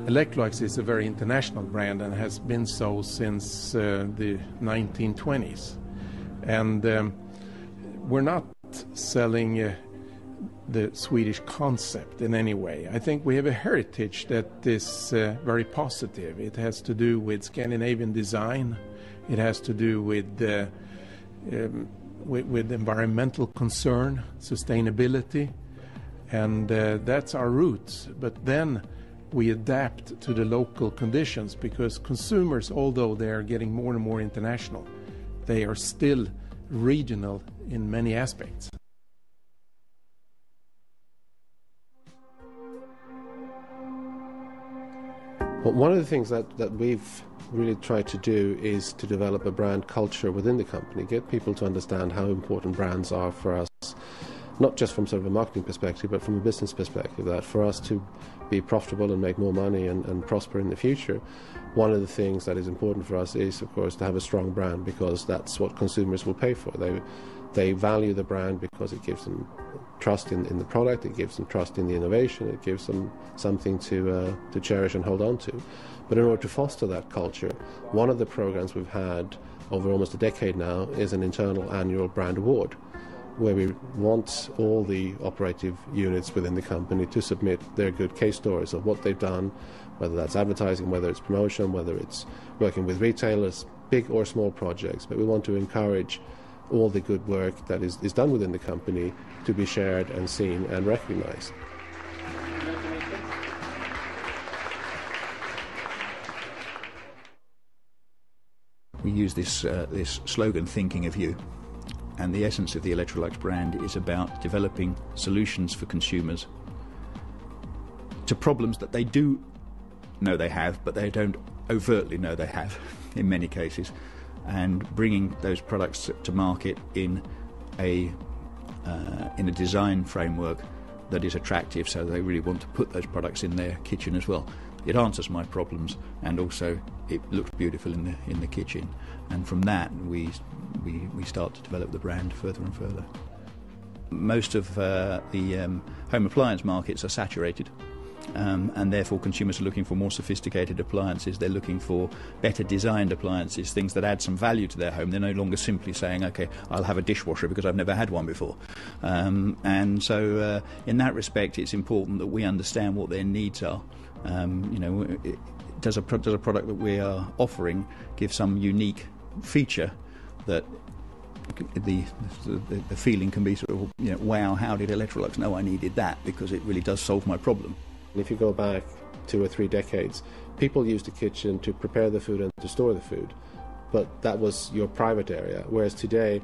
Electrolux is a very international brand and has been so since the 1920s. And we're not selling the Swedish concept in any way. I think we have a heritage that is very positive. It has to do with Scandinavian design. It has to do with environmental concern, sustainability, and that's our roots. But then we adapt to the local conditions, because consumers, although they are getting more and more international, they are still regional in many aspects. Well, one of the things that we've really tried to do is to develop a brand culture within the company, get people to understand how important brands are for us, not just from sort of a marketing perspective, but from a business perspective, that for us to be profitable and make more money and prosper in the future, one of the things that is important for us is, of course, to have a strong brand, because that's what consumers will pay for. They value the brand because it gives them trust in the product, it gives them trust in the innovation, it gives them something to cherish and hold on to. But in order to foster that culture, one of the programs we've had over almost a decade now is an internal annual brand award, where we want all the operative units within the company to submit their good case stories of what they've done, whether that's advertising, whether it's promotion, whether it's working with retailers, big or small projects. But we want to encourage all the good work that is done within the company to be shared and seen and recognized. We use this slogan, thinking of you. And the essence of the Electrolux brand is about developing solutions for consumers to problems that they do know they have, but they don't overtly know they have in many cases, and bringing those products to market in a design framework that is attractive, so they really want to put those products in their kitchen as well. It answers my problems, and also it looks beautiful in the kitchen. And from that, we start to develop the brand further and further. Most of the home appliance markets are saturated, and therefore consumers are looking for more sophisticated appliances. They're looking for better designed appliances, things that add some value to their home. They're no longer simply saying, okay, I'll have a dishwasher because I've never had one before. And so in that respect, it's important that we understand what their needs are. Does a product that we are offering give some unique feature that the feeling can be sort of, wow, how did Electrolux know I needed that, because it really does solve my problem. If you go back 2 or 3 decades, people used the kitchen to prepare the food and to store the food, but that was your private area, whereas today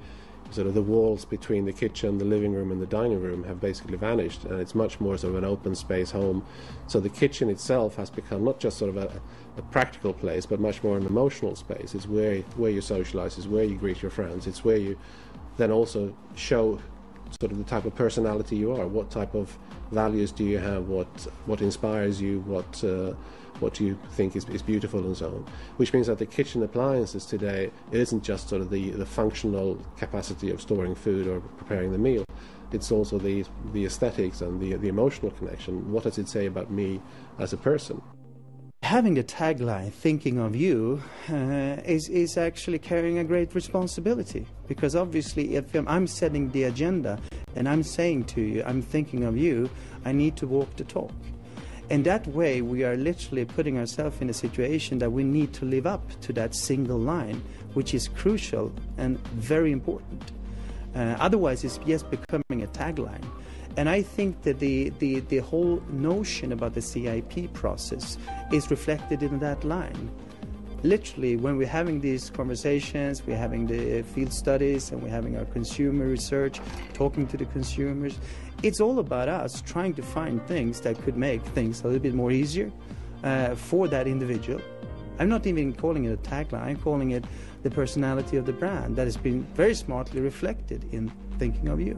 sort of the walls between the kitchen, the living room and the dining room have basically vanished, and it's much more sort of an open space home. So the kitchen itself has become not just sort of a practical place, but much more an emotional space. It's where you socialize, it's where you greet your friends, it's where you then also show sort of the type of personality you are, what type of values do you have, what inspires you, what do you think is beautiful, and so on. Which means that the kitchen appliances today, it isn't just sort of the functional capacity of storing food or preparing the meal. It's also the aesthetics and the emotional connection. What does it say about me as a person? Having the tagline, thinking of you, is actually carrying a great responsibility. Because obviously if I'm setting the agenda and I'm saying to you, I'm thinking of you, I need to walk the talk. And that way we are literally putting ourselves in a situation that we need to live up to that single line, which is crucial and very important. Otherwise it's just becoming a tagline. And I think that the whole notion about the CIP process is reflected in that line. Literally, when we're having these conversations, we're having the field studies and we're having our consumer research, talking to the consumers, it's all about us trying to find things that could make things a little bit more easier for that individual. I'm not even calling it a tagline, I'm calling it the personality of the brand that has been very smartly reflected in thinking of you.